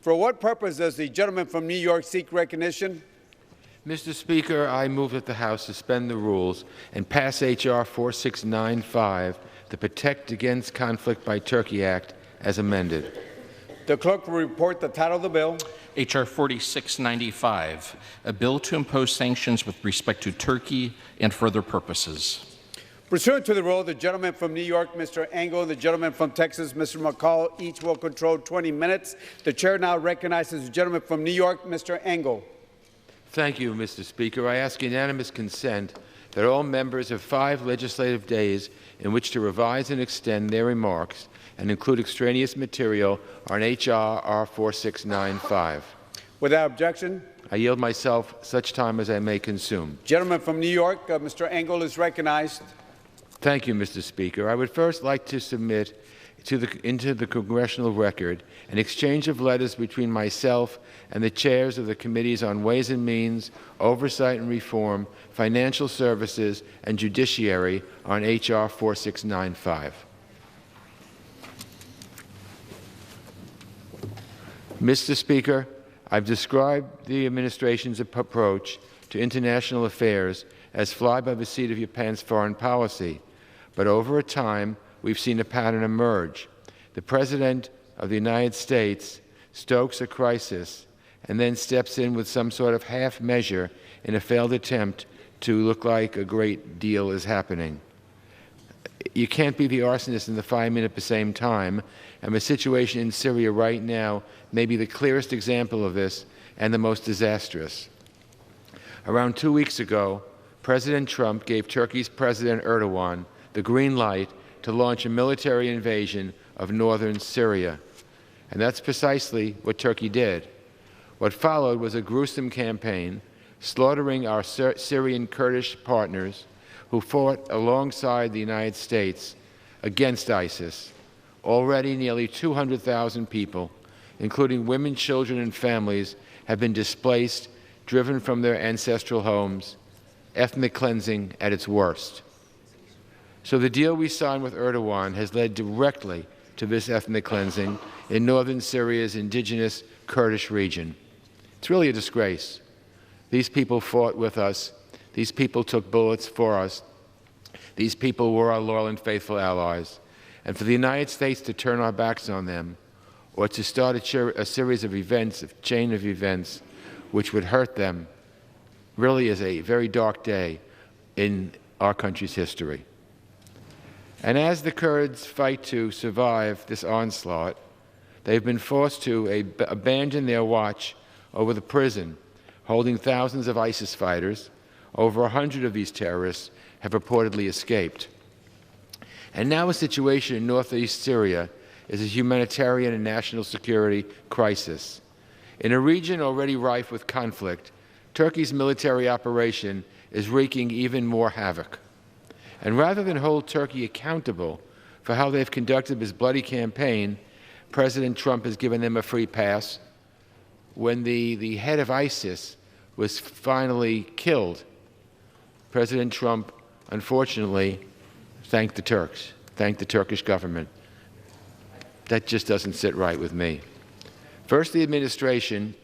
For what purpose does the gentleman from New York seek recognition? Mr. Speaker, I move that the House suspend the rules and pass H.R. 4695, the Protect Against Conflict by Turkey Act, as amended. The clerk will report the title of the bill. H.R. 4695, a bill to impose sanctions with respect to Turkey and for other purposes. Pursuant to the rule, the gentleman from New York, Mr. Engel, and the gentleman from Texas, Mr. McCall, each will control 20 minutes. The chair now recognizes the gentleman from New York, Mr. Engel. Thank you, Mr. Speaker. I ask unanimous consent that all members have 5 legislative days in which to revise and extend their remarks and include extraneous material on H.R. 4695. Without objection, I yield myself such time as I may consume. Gentleman from New York, Mr. Engel, is recognized. Thank you, Mr. Speaker. I would first like to submit into the congressional record an exchange of letters between myself and the chairs of the Committees on Ways and Means, Oversight and Reform, Financial Services, and Judiciary on H.R. 4695. Mr. Speaker, I've described the administration's approach to international affairs as fly-by-the-seat-of-your-pants foreign policy, but over time, we've seen a pattern emerge. The President of the United States stokes a crisis and then steps in with some sort of half measure in a failed attempt to look like a great deal is happening. You can't be the arsonist and the fireman at the same time, and the situation in Syria right now may be the clearest example of this and the most disastrous. Around 2 weeks ago, President Trump gave Turkey's President Erdogan the green light to launch a military invasion of northern Syria. And that's precisely what Turkey did. What followed was a gruesome campaign, slaughtering our Syrian Kurdish partners who fought alongside the United States against ISIS. Already nearly 200,000 people, including women, children, and families, have been displaced, driven from their ancestral homes, ethnic cleansing at its worst. So the deal we signed with Erdogan has led directly to this ethnic cleansing in northern Syria's indigenous Kurdish region. It's really a disgrace. These people fought with us. These people took bullets for us. These people were our loyal and faithful allies. And for the United States to turn our backs on them or to start a series of events, a chain of events, which would hurt them, really is a very dark day in our country's history. And as the Kurds fight to survive this onslaught, they've been forced to abandon their watch over the prison, holding thousands of ISIS fighters. Over 100 of these terrorists have reportedly escaped. And now a situation in northeast Syria is a humanitarian and national security crisis. In a region already rife with conflict, Turkey's military operation is wreaking even more havoc. And rather than hold Turkey accountable for how they've conducted this bloody campaign, President Trump has given them a free pass. When the head of ISIS was finally killed, President Trump, unfortunately, thanked the Turks, thanked the Turkish government. That just doesn't sit right with me. First, the administration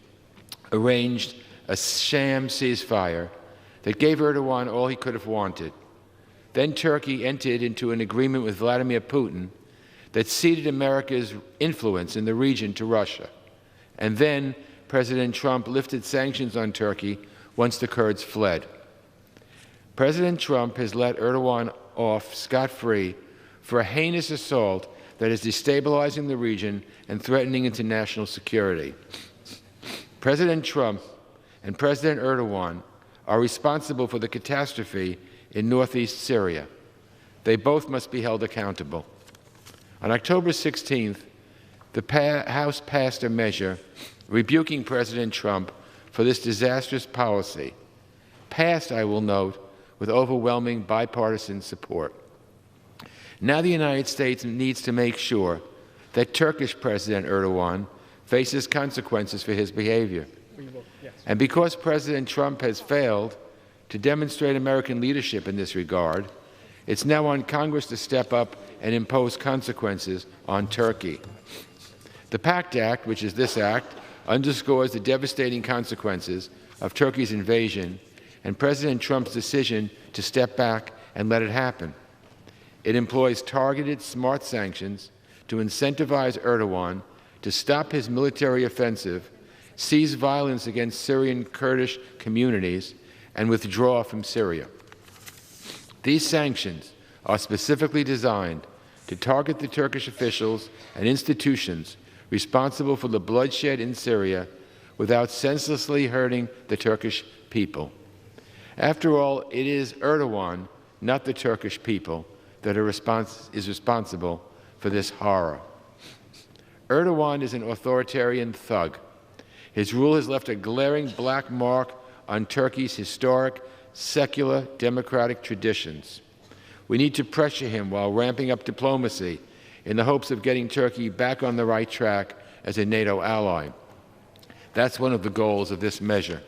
arranged a sham ceasefire that gave Erdogan all he could have wanted. Then Turkey entered into an agreement with Vladimir Putin that ceded America's influence in the region to Russia. And then President Trump lifted sanctions on Turkey once the Kurds fled. President Trump has let Erdogan off scot-free for a heinous assault that is destabilizing the region and threatening international security. President Trump and President Erdogan are responsible for the catastrophe in northeast Syria. They both must be held accountable. On October 16th, the House passed a measure rebuking President Trump for this disastrous policy, passed, I will note, with overwhelming bipartisan support. Now the United States needs to make sure that Turkish President Erdogan faces consequences for his behavior. And because President Trump has failed to demonstrate American leadership in this regard, it's now on Congress to step up and impose consequences on Turkey. The PACT Act, which is this act, underscores the devastating consequences of Turkey's invasion and President Trump's decision to step back and let it happen. It employs targeted, smart sanctions to incentivize Erdogan to stop his military offensive, cease violence against Syrian Kurdish communities, and withdraw from Syria. These sanctions are specifically designed to target the Turkish officials and institutions responsible for the bloodshed in Syria without senselessly hurting the Turkish people. After all, it is Erdogan, not the Turkish people, that is responsible for this horror. Erdogan is an authoritarian thug. His rule has left a glaring black mark on Turkey's historic, secular, democratic traditions. We need to pressure him while ramping up diplomacy in the hopes of getting Turkey back on the right track as a NATO ally. That's one of the goals of this measure.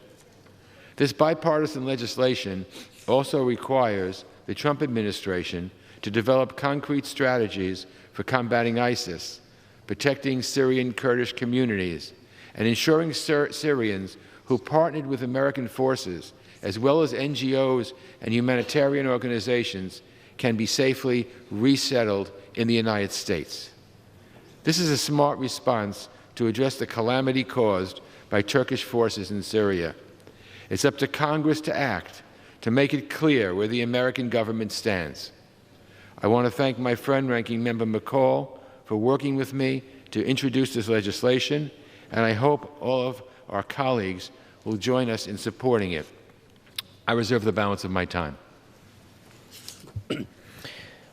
This bipartisan legislation also requires the Trump administration to develop concrete strategies for combating ISIS, protecting Syrian Kurdish communities, and ensuring Syrians who partnered with American forces, as well as NGOs and humanitarian organizations, can be safely resettled in the United States. This is a smart response to address the calamity caused by Turkish forces in Syria. It's up to Congress to act, to make it clear where the American government stands. I want to thank my friend, Ranking Member McCall, for working with me to introduce this legislation, and I hope all of our colleagues will join us in supporting it. I reserve the balance of my time.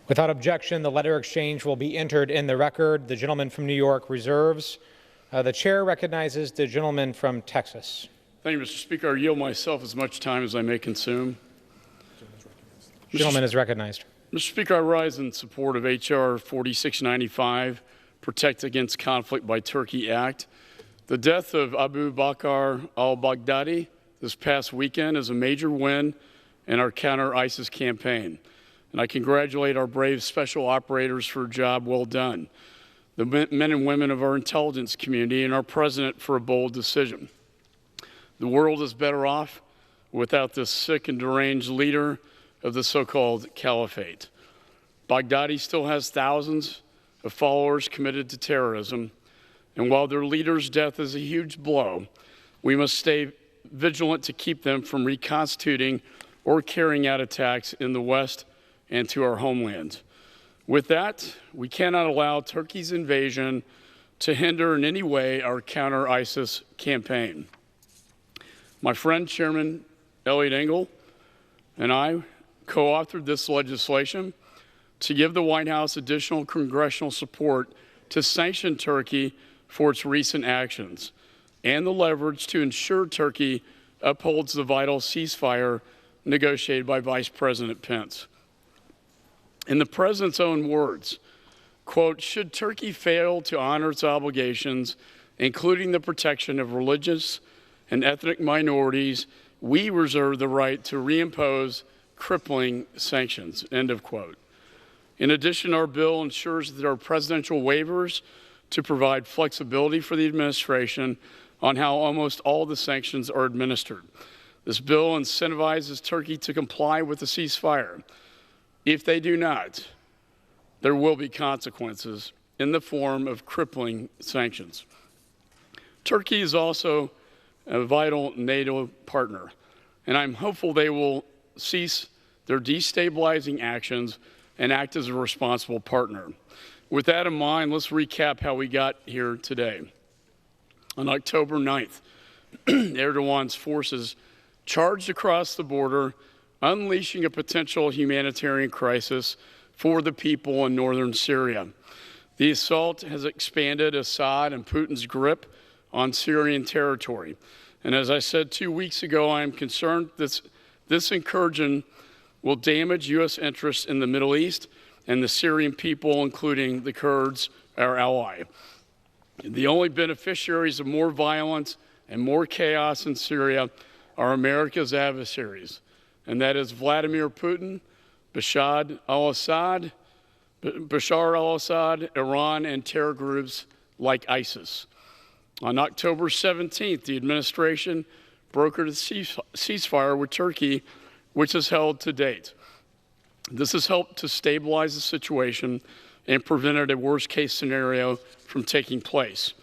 Without objection, the letter exchange will be entered in the record. The gentleman from New York reserves. The chair recognizes the gentleman from Texas. Thank you, Mr. Speaker. I yield myself as much time as I may consume. The gentleman is recognized. Mr. Speaker, I rise in support of H.R. 4695, Protect Against Conflict by Turkey Act. The death of Abu Bakr al-Baghdadi this past weekend is a major win in our counter-ISIS campaign, and I congratulate our brave special operators for a job well done, the men and women of our intelligence community, and our president for a bold decision. The world is better off without this sick and deranged leader of the so-called caliphate. Baghdadi still has thousands of followers committed to terrorism, and while their leader's death is a huge blow, we must stay vigilant to keep them from reconstituting or carrying out attacks in the West and to our homeland. With that, we cannot allow Turkey's invasion to hinder in any way our counter-ISIS campaign. My friend, Chairman Eliot Engel, and I co-authored this legislation to give the White House additional congressional support to sanction Turkey for its recent actions and the leverage to ensure Turkey upholds the vital ceasefire negotiated by Vice President Pence. In the President's own words, quote, should Turkey fail to honor its obligations, including the protection of religious and ethnic minorities, we reserve the right to reimpose crippling sanctions, end of quote. In addition, our bill ensures that there are presidential waivers to provide flexibility for the administration on how almost all the sanctions are administered. This bill incentivizes Turkey to comply with the ceasefire. If they do not, there will be consequences in the form of crippling sanctions. Turkey is also a vital NATO partner, and I'm hopeful they will cease their destabilizing actions and act as a responsible partner. With that in mind, let's recap how we got here today. On October 9th, Erdogan's forces charged across the border, unleashing a potential humanitarian crisis for the people in northern Syria. The assault has expanded Assad and Putin's grip on Syrian territory. And as I said 2 weeks ago, I am concerned that this incursion will damage U.S. interests in the Middle East and the Syrian people, including the Kurds, our ally. The only beneficiaries of more violence and more chaos in Syria are America's adversaries, and that is Vladimir Putin, Bashar al-Assad, Iran, and terror groups like ISIS. On October 17th, the administration brokered a ceasefire with Turkey, which has held to date. This has helped to stabilize the situation and prevented a worst-case scenario from taking place.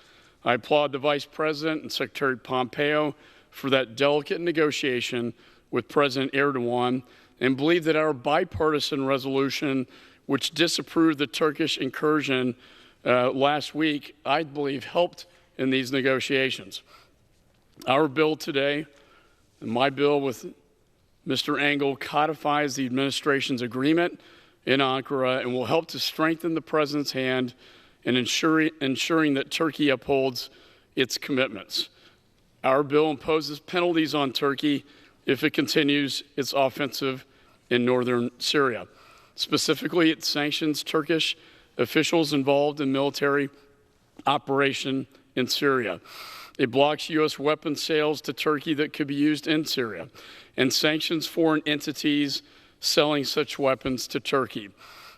I applaud the Vice President and Secretary Pompeo for that delicate negotiation with President Erdogan and believe that our bipartisan resolution, which disapproved the Turkish incursion last week, I believe helped in these negotiations. Our bill today, my bill with Mr. Engel, codifies the administration's agreement in Ankara and will help to strengthen the President's hand in ensuring that Turkey upholds its commitments. Our bill imposes penalties on Turkey if it continues its offensive in northern Syria. Specifically, it sanctions Turkish officials involved in military operation in Syria. It blocks U.S. weapons sales to Turkey that could be used in Syria and sanctions foreign entities selling such weapons to Turkey.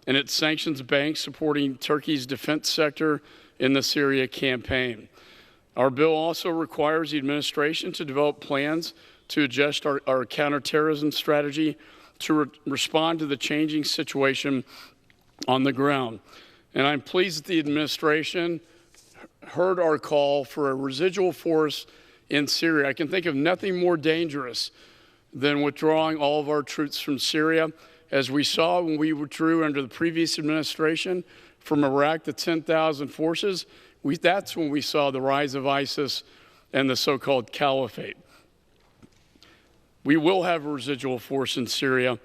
And it sanctions banks supporting Turkey's defense sector in the Syria campaign. Our bill also requires the administration to develop plans to adjust our counterterrorism strategy to respond to the changing situation on the ground. And I'm pleased that the administration heard our call for a residual force in Syria. I can think of nothing more dangerous than withdrawing all of our troops from Syria. As we saw when we withdrew under the previous administration from Iraq, the 10,000 forces, that's when we saw the rise of ISIS and the so-called caliphate. We will have a residual force in Syria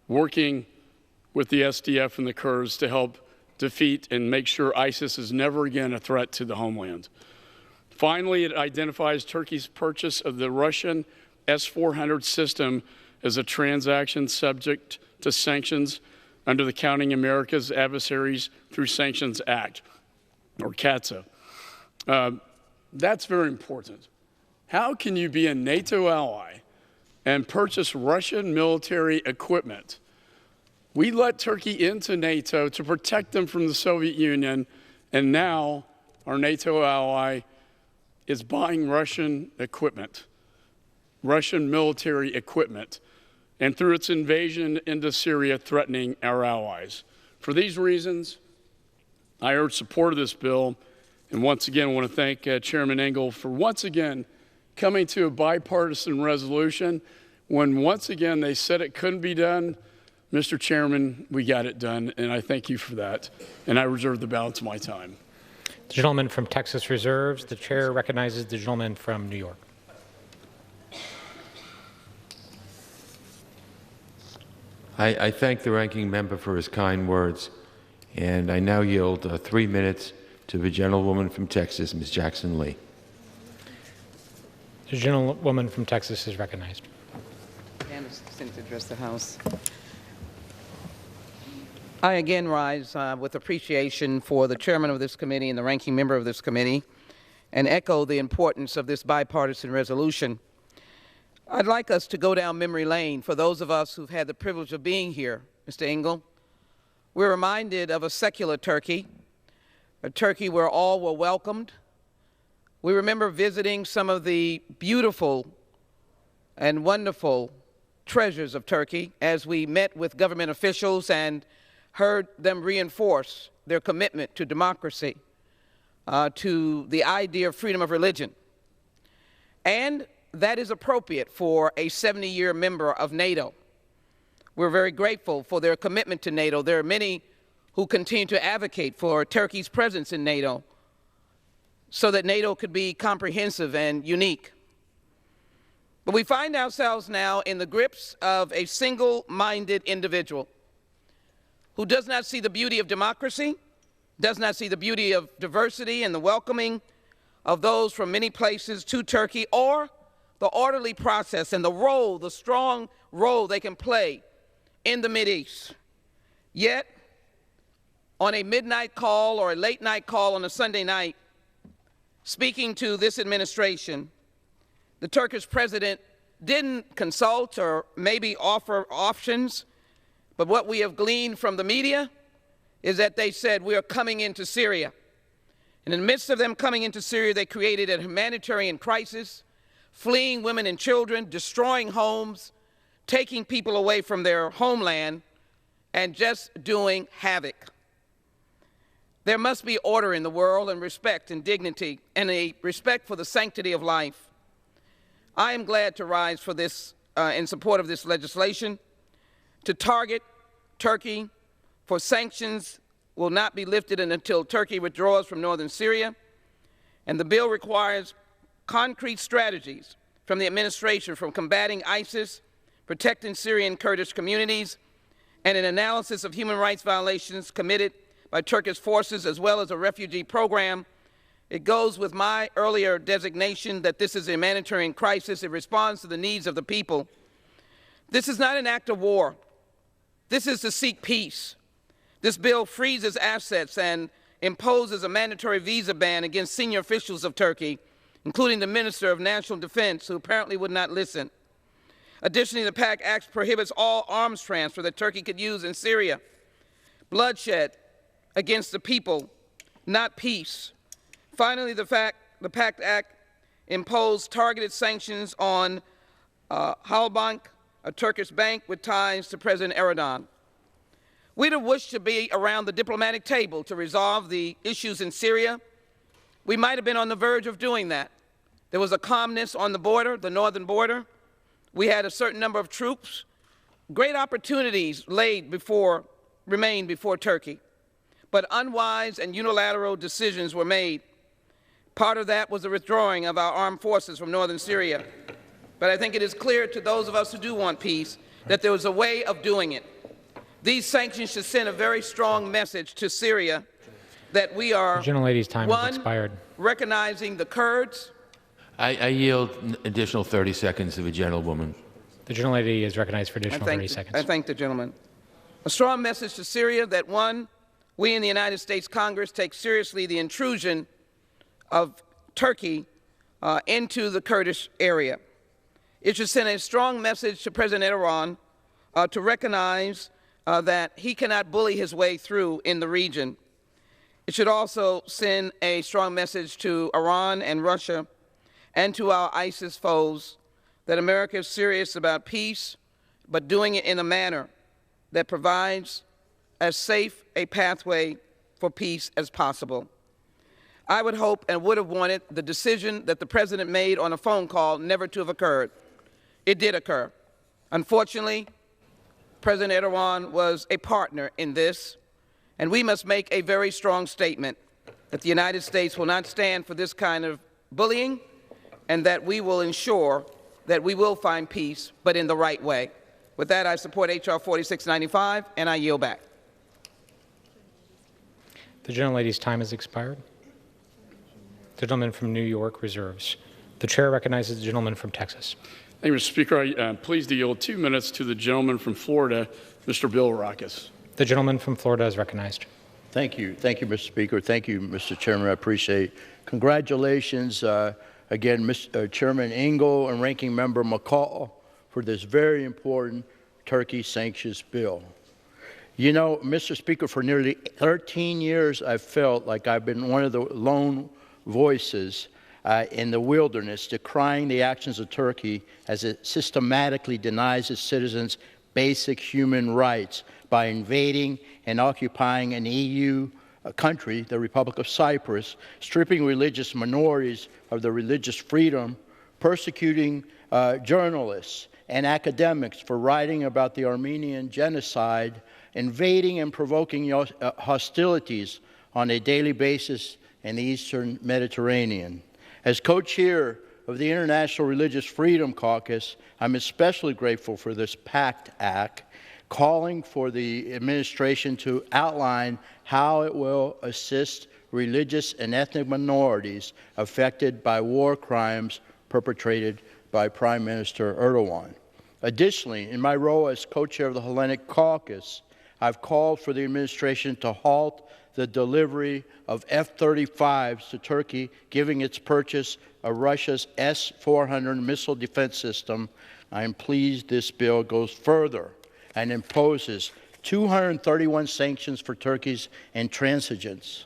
working with the SDF and the Kurds to help defeat and make sure ISIS is never again a threat to the homeland. Finally, it identifies Turkey's purchase of the Russian S-400 system as a transaction subject to sanctions under the Counting America's Adversaries Through Sanctions Act, or CATSA. That's very important. How can you be a NATO ally and purchase Russian military equipment? We let Turkey into NATO to protect them from the Soviet Union, and now our NATO ally is buying Russian equipment, Russian military equipment, and through its invasion into Syria, threatening our allies. For these reasons, I urge support of this bill, and once again, I want to thank Chairman Engel for once again coming to a bipartisan resolution when once again they said it couldn't be done. Mr. Chairman, we got it done, and I thank you for that, and I reserve the balance of my time. The gentleman from Texas reserves. The chair recognizes the gentleman from New York. I thank the ranking member for his kind words, and I now yield 3 minutes to the gentlewoman from Texas, Ms. Jackson Lee. The gentlewoman from Texas is recognized. And to address the House. I again rise with appreciation for the chairman of this committee and the ranking member of this committee and echo the importance of this bipartisan resolution. I'd like us to go down memory lane for those of us who've had the privilege of being here, Mr. Engel. We're reminded of a secular Turkey, a Turkey where all were welcomed. We remember visiting some of the beautiful and wonderful treasures of Turkey as we met with government officials and heard them reinforce their commitment to democracy, to the idea of freedom of religion. And that is appropriate for a 70-year member of NATO. We're very grateful for their commitment to NATO. There are many who continue to advocate for Turkey's presence in NATO so that NATO could be comprehensive and unique. But we find ourselves now in the grips of a single-minded individual who does not see the beauty of democracy, does not see the beauty of diversity and the welcoming of those from many places to Turkey, or the orderly process and the strong role they can play in the Mideast. Yet, on a midnight call or a late night call on a Sunday night, speaking to this administration, the Turkish president didn't consult or maybe offer options, but what we have gleaned from the media is that they said, we are coming into Syria. And in the midst of them coming into Syria, they created a humanitarian crisis, fleeing women and children, destroying homes, taking people away from their homeland, and just doing havoc. There must be order in the world and respect and dignity and a respect for the sanctity of life. I am glad to rise for this, in support of this legislation. To target Turkey for sanctions will not be lifted until Turkey withdraws from northern Syria. And the bill requires concrete strategies from the administration from combating ISIS, protecting Syrian Kurdish communities, and an analysis of human rights violations committed by Turkish forces, as well as a refugee program. It goes with my earlier designation that this is a humanitarian crisis. It responds to the needs of the people. This is not an act of war. This is to seek peace. This bill freezes assets and imposes a mandatory visa ban against senior officials of Turkey, including the Minister of National Defense, who apparently would not listen. Additionally, the PACT Act prohibits all arms transfer that Turkey could use in Syria. Bloodshed against the people, not peace. Finally, the PACT Act imposed targeted sanctions on Halkbank, a Turkish bank with ties to President Erdogan. We'd have wished to be around the diplomatic table to resolve the issues in Syria. We might have been on the verge of doing that. There was a calmness on the border, the northern border. We had a certain number of troops. Great opportunities remained before Turkey. But unwise and unilateral decisions were made. Part of that was the withdrawing of our armed forces from northern Syria. But I think it is clear to those of us who do want peace that there was a way of doing it. These sanctions should send a very strong message to Syria that we are, the gentlelady's time has expired. Recognizing the Kurds. I yield an additional 30 seconds to the gentlewoman. The gentlelady is recognized for additional 30 seconds. I thank the gentleman. A strong message to Syria that, one, we in the United States Congress take seriously the intrusion of Turkey into the Kurdish area. It should send a strong message to President Erdogan to recognize that he cannot bully his way through in the region. It should also send a strong message to Iran and Russia and to our ISIS foes that America is serious about peace, but doing it in a manner that provides as safe a pathway for peace as possible. I would hope and would have wanted the decision that the President made on a phone call never to have occurred. It did occur. Unfortunately, President Erdogan was a partner in this, and we must make a very strong statement that the United States will not stand for this kind of bullying, and that we will ensure that we will find peace, but in the right way. With that, I support H.R. 4695, and I yield back. The gentlelady's time has expired. The gentleman from New York reserves. The chair recognizes the gentleman from Texas. Thank you, Mr. Speaker. I'm pleased to yield 2 minutes to the gentleman from Florida, Mr. Bill Rackus. The gentleman from Florida is recognized. Thank you. Thank you, Mr. Speaker. Thank you, Mr. Chairman. I appreciate it. Congratulations again, Mr. Chairman Engel and Ranking Member McCall for this very important Turkey sanctions bill. You know, Mr. Speaker, for nearly 13 years, I've felt like I've been one of the lone voices in the wilderness decrying the actions of Turkey as it systematically denies its citizens basic human rights by invading and occupying an EU country, the Republic of Cyprus, stripping religious minorities of their religious freedom, persecuting journalists and academics for writing about the Armenian genocide, invading and provoking hostilities on a daily basis in the Eastern Mediterranean. As co-chair of the International Religious Freedom Caucus, I'm especially grateful for this PACT Act, calling for the administration to outline how it will assist religious and ethnic minorities affected by war crimes perpetrated by Prime Minister Erdogan. Additionally, in my role as co-chair of the Hellenic Caucus, I've called for the administration to halt the delivery of F-35s to Turkey, giving its purchase of Russia's S-400 missile defense system. I am pleased this bill goes further and imposes 231 sanctions for Turkey's intransigence.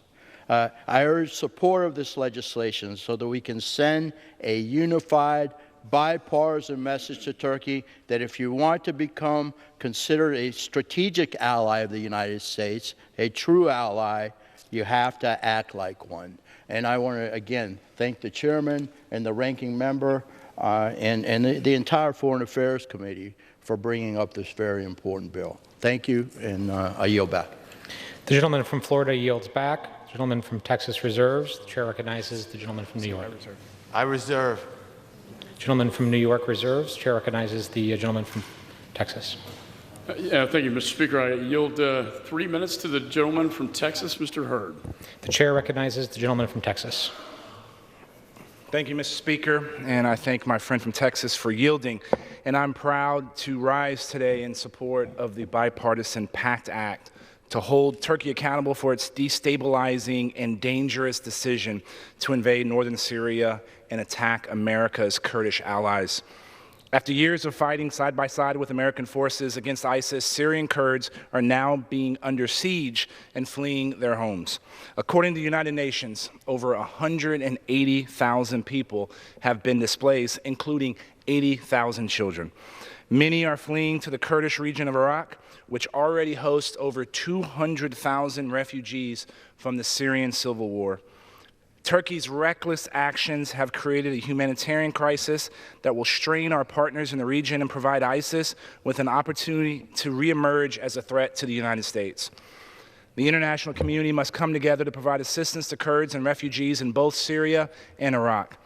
I urge support of this legislation so that we can send a unified, bipartisan message to Turkey that if you want to become considered a strategic ally of the United States, a true ally, you have to act like one. And I want to, again, thank the chairman and the ranking member and the entire Foreign Affairs Committee for bringing up this very important bill. Thank you, and I yield back. The gentleman from Florida yields back. The gentleman from Texas reserves. The chair recognizes the gentleman from New York. I reserve. The gentleman from New York reserves. The chair recognizes the gentleman from Texas. Yeah, thank you, Mr. Speaker. I yield 3 minutes to the gentleman from Texas, Mr. Hurd. The chair recognizes the gentleman from Texas. Thank you, Mr. Speaker, and I thank my friend from Texas for yielding. And I'm proud to rise today in support of the bipartisan PACT Act to hold Turkey accountable for its destabilizing and dangerous decision to invade northern Syria and attack America's Kurdish allies. After years of fighting side by side with American forces against ISIS, Syrian Kurds are now being under siege and fleeing their homes. According to the United Nations, over 180,000 people have been displaced, including 80,000 children. Many are fleeing to the Kurdish region of Iraq, which already hosts over 200,000 refugees from the Syrian civil war. Turkey's reckless actions have created a humanitarian crisis that will strain our partners in the region and provide ISIS with an opportunity to reemerge as a threat to the United States. The international community must come together to provide assistance to Kurds and refugees in both Syria and Iraq.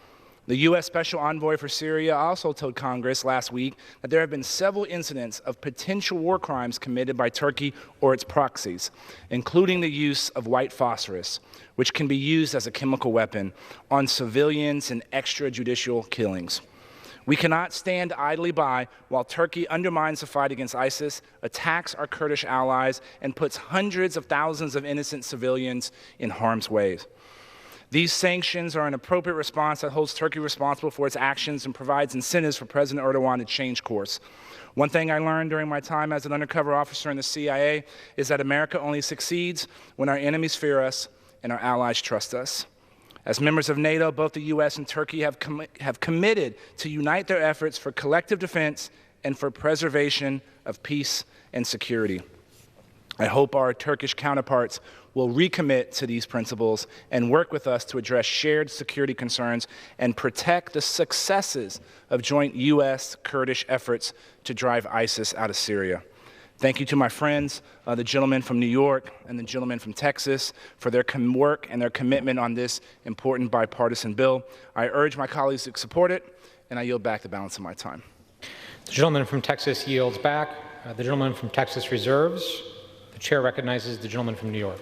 The U.S. Special Envoy for Syria also told Congress last week that there have been several incidents of potential war crimes committed by Turkey or its proxies, including the use of white phosphorus, which can be used as a chemical weapon, on civilians and extrajudicial killings. We cannot stand idly by while Turkey undermines the fight against ISIS, attacks our Kurdish allies, and puts hundreds of thousands of innocent civilians in harm's way. These sanctions are an appropriate response that holds Turkey responsible for its actions and provides incentives for President Erdogan to change course. One thing I learned during my time as an undercover officer in the CIA is that America only succeeds when our enemies fear us and our allies trust us. As members of NATO, both the U.S. and Turkey have committed to unite their efforts for collective defense and for preservation of peace and security. I hope our Turkish counterparts will recommit to these principles and work with us to address shared security concerns and protect the successes of joint U.S.-Kurdish efforts to drive ISIS out of Syria. Thank you to my friends, the gentleman from New York and the gentleman from Texas, for their work and their commitment on this important bipartisan bill. I urge my colleagues to support it, and I yield back the balance of my time. The gentleman from Texas yields back. The gentleman from Texas reserves. The chair recognizes the gentleman from New York.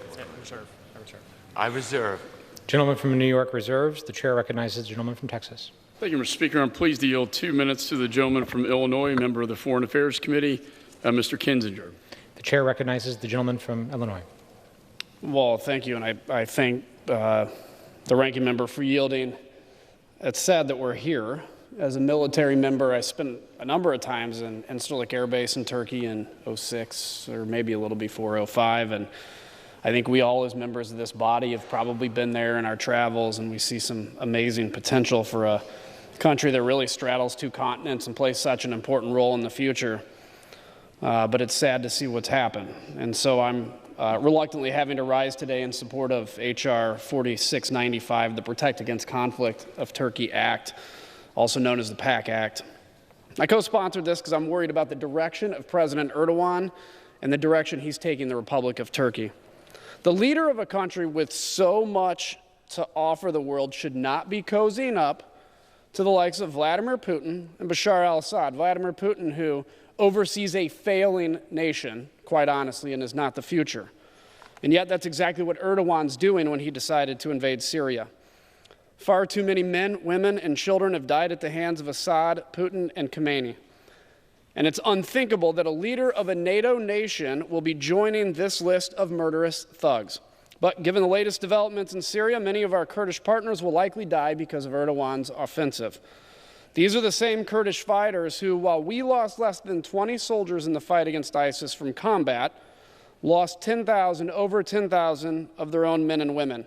I reserve. Gentleman from New York reserves. The chair recognizes the gentleman from Texas. Thank you, Mr. Speaker. I'm pleased to yield 2 minutes to the gentleman from Illinois, a member of the Foreign Affairs Committee, Mr. Kinzinger. The chair recognizes the gentleman from Illinois. Well, thank you, and I thank the ranking member for yielding. It's sad that we're here. As a military member, I spent a number of times in Incirlik Air Base in Turkey in '06, or maybe a little before '05, and I think we all, as members of this body, have probably been there in our travels, and we see some amazing potential for a country that really straddles 2 continents and plays such an important role in the future. But it's sad to see what's happened. And so I'm reluctantly having to rise today in support of H.R. 4695, the Protect Against Conflict of Turkey Act, also known as the PAC Act. I co-sponsored this because I'm worried about the direction of President Erdogan and the direction he's taking the Republic of Turkey. The leader of a country with so much to offer the world should not be cozying up to the likes of Vladimir Putin and Bashar al-Assad. Vladimir Putin, who oversees a failing nation, quite honestly, and is not the future. And yet that's exactly what Erdogan's doing when he decided to invade Syria. Far too many men, women, and children have died at the hands of Assad, Putin, and Khamenei. And it's unthinkable that a leader of a NATO nation will be joining this list of murderous thugs. But given the latest developments in Syria, many of our Kurdish partners will likely die because of Erdogan's offensive. These are the same Kurdish fighters who, while we lost less than 20 soldiers in the fight against ISIS from combat, lost over 10,000 of their own men and women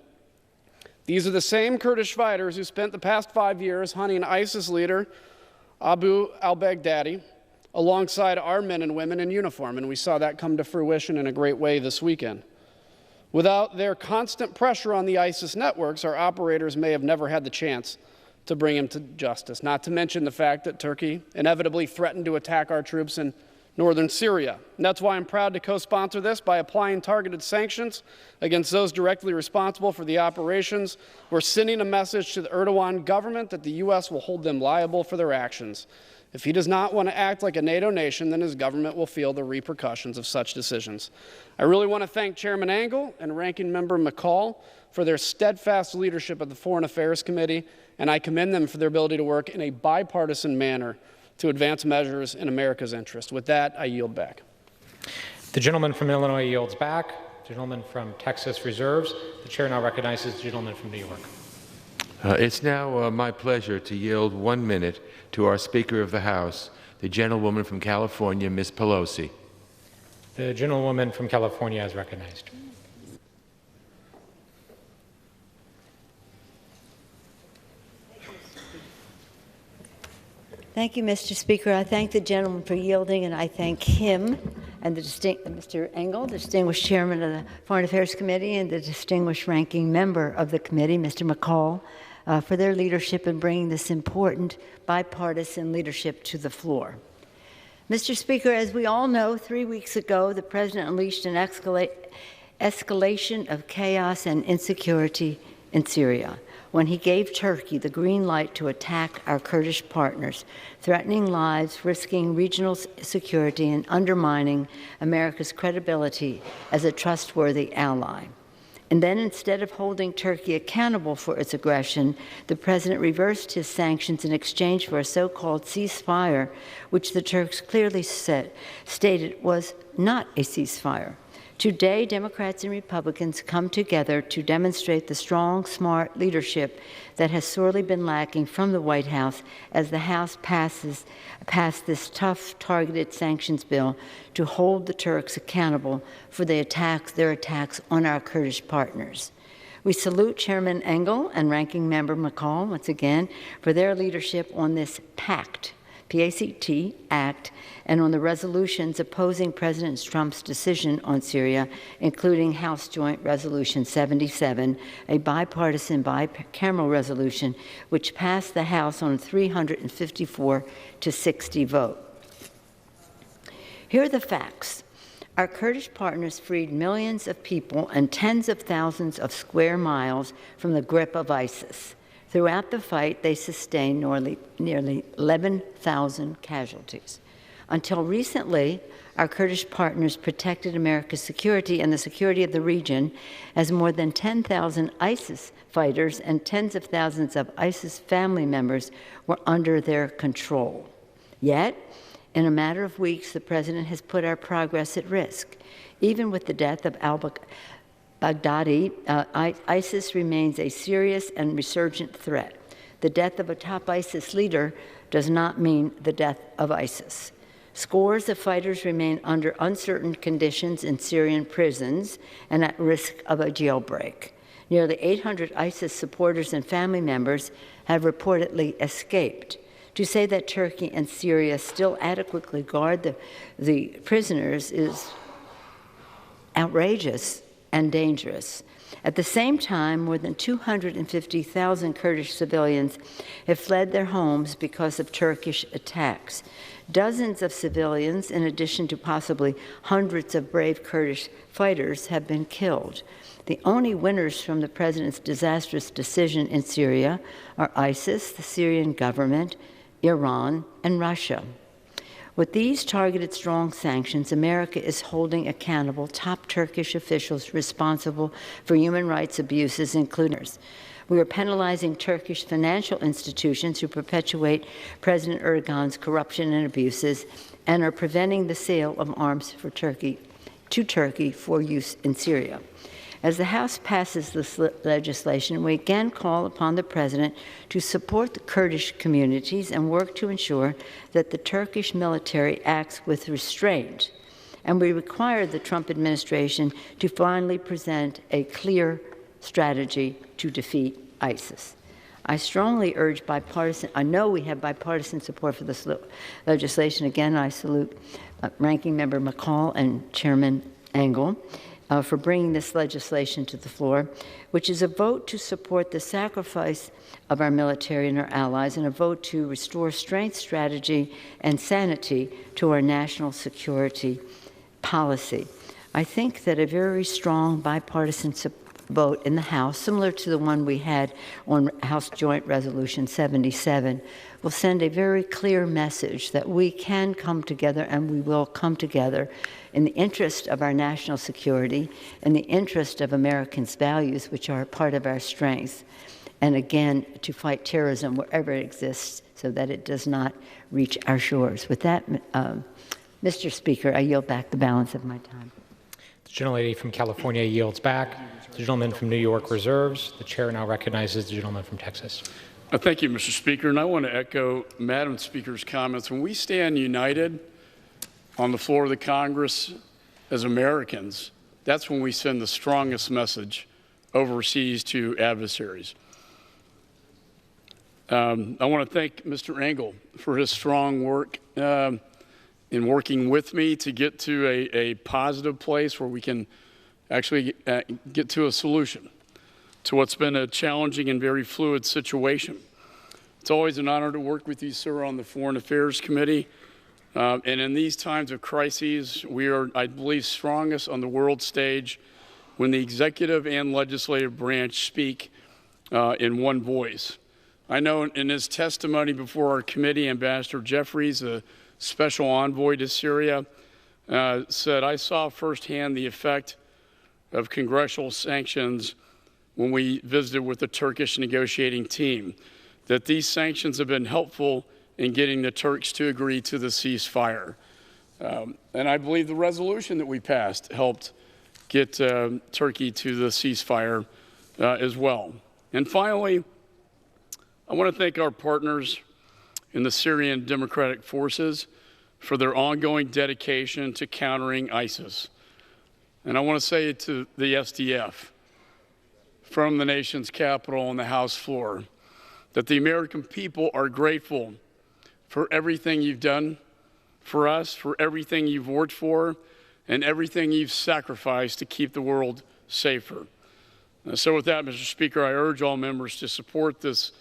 These are the same Kurdish fighters who spent the past 5 years hunting ISIS leader Abu al-Baghdadi alongside our men and women in uniform, and we saw that come to fruition in a great way this weekend. Without their constant pressure on the ISIS networks, our operators may have never had the chance to bring him to justice, not to mention the fact that Turkey inevitably threatened to attack our troops in northern Syria. And that's why I'm proud to co-sponsor this by applying targeted sanctions against those directly responsible for the operations. We're sending a message to the Erdogan government that the U.S. will hold them liable for their actions. If he does not want to act like a NATO nation, then his government will feel the repercussions of such decisions. I really want to thank Chairman Engel and Ranking Member McCall for their steadfast leadership of the Foreign Affairs Committee, and I commend them for their ability to work in a bipartisan manner to advance measures in America's interest. With that, I yield back. The gentleman from Illinois yields back. The gentleman from Texas reserves. The chair now recognizes the gentleman from New York. It's now my pleasure to yield 1 minute to our Speaker of the House, the gentlewoman from California, Ms. Pelosi. The gentlewoman from California is recognized. Thank you, Mr. Speaker. I thank the gentleman for yielding, and I thank him and Mr. Engel, the distinguished chairman of the Foreign Affairs Committee, and the distinguished ranking member of the committee, Mr. McCall, for their leadership in bringing this important bipartisan leadership to the floor. Mr. Speaker, as we all know, 3 weeks ago, the President unleashed an escalation of chaos and insecurity in Syria when he gave Turkey the green light to attack our Kurdish partners, threatening lives, risking regional security, and undermining America's credibility as a trustworthy ally. And then, instead of holding Turkey accountable for its aggression, the President reversed his sanctions in exchange for a so-called ceasefire, which the Turks clearly stated was not a ceasefire. Today, Democrats and Republicans come together to demonstrate the strong, smart leadership that has sorely been lacking from the White House as the House passed this tough, targeted sanctions bill to hold the Turks accountable for their attacks on our Kurdish partners. We salute Chairman Engel and Ranking Member McCall, once again, for their leadership on this PACT Act, and on the resolutions opposing President Trump's decision on Syria, including House Joint Resolution 77, a bipartisan bicameral resolution which passed the House on a 354-60 vote. Here are the facts. Our Kurdish partners freed millions of people and tens of thousands of square miles from the grip of ISIS. Throughout the fight, they sustained nearly 11,000 casualties. Until recently, our Kurdish partners protected America's security and the security of the region, as more than 10,000 ISIS fighters and tens of thousands of ISIS family members were under their control. Yet, in a matter of weeks, the President has put our progress at risk. Even with the death of Baghdadi, ISIS remains a serious and resurgent threat. The death of a top ISIS leader does not mean the death of ISIS. Scores of fighters remain under uncertain conditions in Syrian prisons and at risk of a jailbreak. Nearly 800 ISIS supporters and family members have reportedly escaped. To say that Turkey and Syria still adequately guard the prisoners is outrageous and dangerous. At the same time, more than 250,000 Kurdish civilians have fled their homes because of Turkish attacks. Dozens of civilians, in addition to possibly hundreds of brave Kurdish fighters, have been killed. The only winners from the President's disastrous decision in Syria are ISIS, the Syrian government, Iran, and Russia. With these targeted strong sanctions, America is holding accountable top Turkish officials responsible for human rights abuses, including we are penalizing Turkish financial institutions who perpetuate President Erdogan's corruption and abuses, and are preventing the sale of arms to Turkey for use in Syria. As the House passes this legislation, we again call upon the President to support the Kurdish communities and work to ensure that the Turkish military acts with restraint. And we require the Trump administration to finally present a clear strategy to defeat ISIS. I strongly urge bipartisan, I know we have bipartisan support for this legislation. Again, I salute Ranking Member McCall and Chairman Engel for bringing this legislation to the floor, which is a vote to support the sacrifice of our military and our allies, and a vote to restore strength, strategy, and sanity to our national security policy. I think that a very strong bipartisan vote in the House, similar to the one we had on House Joint Resolution 77, will send a very clear message that we can come together, and we will come together in the interest of our national security, in the interest of Americans' values, which are part of our strengths, and again, to fight terrorism wherever it exists so that it does not reach our shores. With that, Mr. Speaker, I yield back the balance of my time. The gentlelady from California yields back. The gentleman from New York reserves. The chair now recognizes the gentleman from Texas. Thank you, Mr. Speaker. And I want to echo Madam Speaker's comments. When we stand united on the floor of the Congress as Americans, that's when we send the strongest message overseas to adversaries. I want to thank Mr. Engel for his strong work in working with me to get to a positive place where we can actually get to a solution to what's been a challenging and very fluid situation. It's always an honor to work with you, sir, on the Foreign Affairs Committee. And in these times of crises, we are, I believe, strongest on the world stage when the executive and legislative branch speak in one voice. I know in his testimony before our committee, Ambassador Jeffries, a special envoy to Syria, said, "I saw firsthand the effect of congressional sanctions when we visited with the Turkish negotiating team, that these sanctions have been helpful in getting the Turks to agree to the ceasefire." And I believe the resolution that we passed helped get Turkey to the ceasefire as well. And finally, I want to thank our partners in the Syrian Democratic Forces for their ongoing dedication to countering ISIS. And I want to say to the SDF from the nation's capital on the House floor that the American people are grateful for everything you've done for us, for everything you've worked for, and everything you've sacrificed to keep the world safer. So with that, Mr. Speaker, I urge all members to support this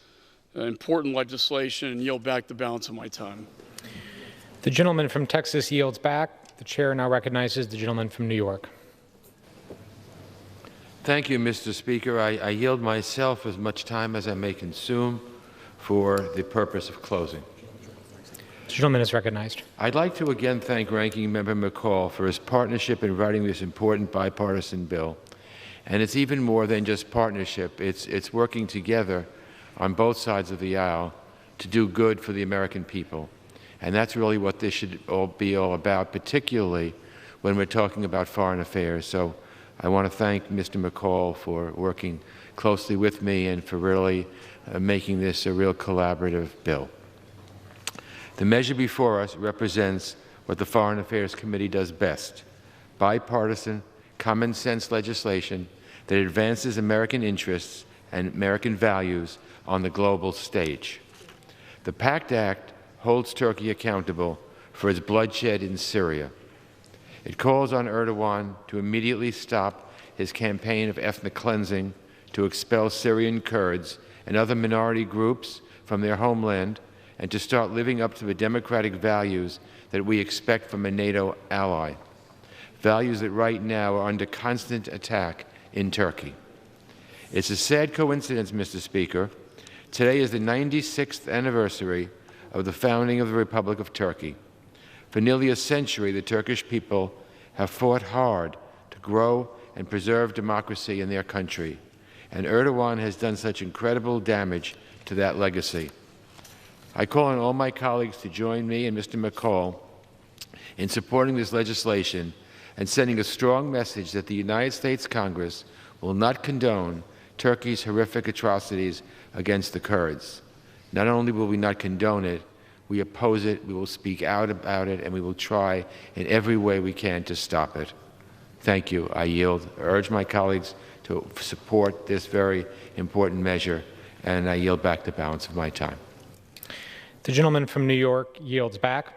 important legislation and yield back the balance of my time. The gentleman from Texas yields back. The chair now recognizes the gentleman from New York. Thank you, Mr. Speaker. I yield myself as much time as I may consume for the purpose of closing. The gentleman is recognized. I'd like to again thank Ranking Member McCall for his partnership in writing this important bipartisan bill. And it's even more than just partnership. It's working together on both sides of the aisle to do good for the American people. And that's really what this should be all about, particularly when we're talking about foreign affairs. So I want to thank Mr. McCall for working closely with me and for really making this a real collaborative bill. The measure before us represents what the Foreign Affairs Committee does best: bipartisan, common sense legislation that advances American interests and American values on the global stage. The PACT Act holds Turkey accountable for its bloodshed in Syria. It calls on Erdogan to immediately stop his campaign of ethnic cleansing, to expel Syrian Kurds and other minority groups from their homeland, and to start living up to the democratic values that we expect from a NATO ally, values that right now are under constant attack in Turkey. It's a sad coincidence, Mr. Speaker. Today is the 96th anniversary of the founding of the Republic of Turkey. For nearly a century, the Turkish people have fought hard to grow and preserve democracy in their country, and Erdogan has done such incredible damage to that legacy. I call on all my colleagues to join me and Mr. McCall in supporting this legislation and sending a strong message that the United States Congress will not condone Turkey's horrific atrocities against the Kurds. Not only will we not condone it, we oppose it, we will speak out about it, and we will try in every way we can to stop it. Thank you. I yield. I urge my colleagues to support this very important measure, and I yield back the balance of my time. The gentleman from New York yields back.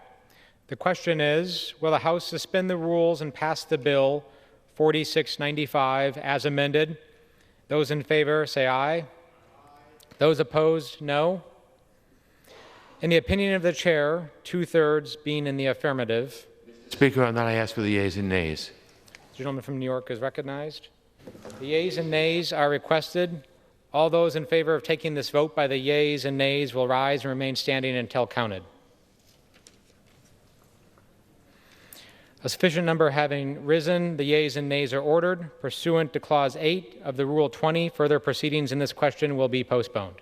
The question is, will the House suspend the rules and pass the bill 4695 as amended? Those in favor say aye. Those opposed, no. In the opinion of the chair, 2/3 being in the affirmative. Speaker, on that I ask for the yeas and nays. The gentleman from New York is recognized. The yeas and nays are requested. All those in favor of taking this vote by the yeas and nays will rise and remain standing until counted. A sufficient number having risen, the yeas and nays are ordered. Pursuant to Clause 8 of the Rule 20, further proceedings in this question will be postponed.